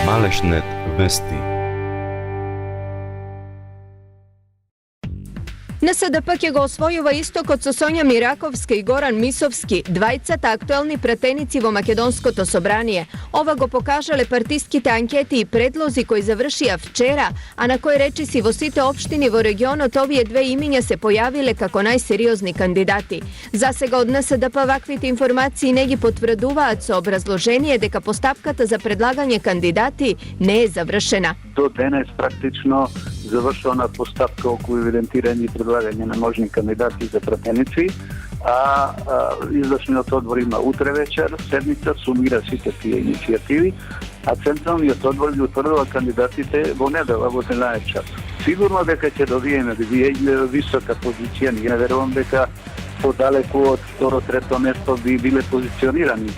Малешнет вести. НСДП ќе го освојува истокот со Сонја Мираковска и Горан Мисовски, двајцата актуелни пратеници во Македонското собрание. Ова го покажале партиските анкети и предлози кои завршија вчера, а на кои речиси во сите општини во регионот овие две имиња се појавиле како најсериозни кандидати. Засега од НСДП ваквите информации не ги потврдуваат со образложение дека постапката за предлагање кандидати не е завршена. До денес практично завршена постапка околу евидентирање и предлагање на можни кандидати за пратеници, а извршниот одбор има утре вечер, седница, сумира сите тие иницијативи, а Централниот одбор ги утврдува кандидатите во недела во 13 час. Сигурно дека ќе добиеме висока позиција, не верувам дека подалеку од второ-трето место би биле позиционирани.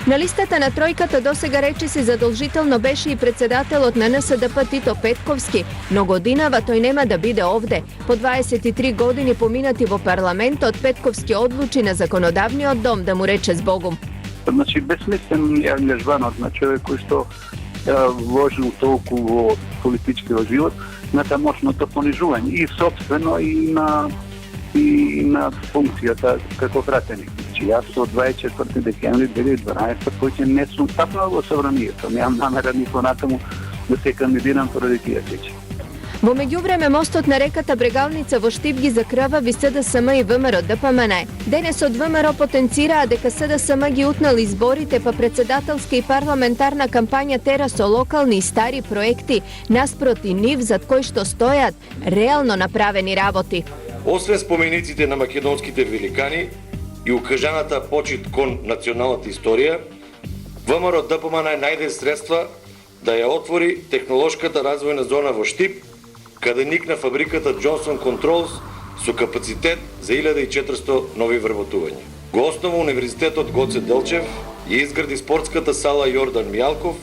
На листата на тројката досега речиси задолжително беше и председателот на НСДП Тито Петковски, но годинава тој нема да биде овде. По 23 години поминати во парламентот, Петковски одлучи на законодавниот дом да му рече збогум. Значи, безсмислен е ангажманот на човек кој што вложил толку во политичкиот живот, на тамошното понижување и собствено и на функцијата како пратеник. Јас од 24 декември 2012 кој не сум стапнал во собранието. Немам намера ни понатаму да се кандидирам поради тие причини. Во меѓувреме мостот на реката Брегалница во Штип ги закрвави СДСМ и ВМРО ДПМН. Денес од ВМРО потенцираа дека СДСМ ги утнал изборите, па председателска и парламентарна кампања тера со локални и стари проекти наспроти нив зад кои што стојат реално направени работи. Освен спомениците на македонските великани и укажаната почит кон националната историја, ВМРО ДПМН најде средства да ја отвори технолошката развојна зона во Штип, каде никна фабриката Johnson Controls со капацитет за 1400 нови вработувања. Го основа Универзитетот Гоце Делчев и изгради спортската сала Јордан Мијалков,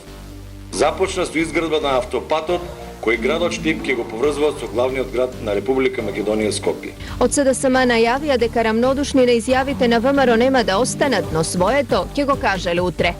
започна со изградба на автопатот кој градот Штип ќе го поврзува со главниот град на Република Македонија Скопје. Од СДСМ најавија дека рамнодушни на изјавите на ВМРО нема да останат, но своето ќе го кажале утре.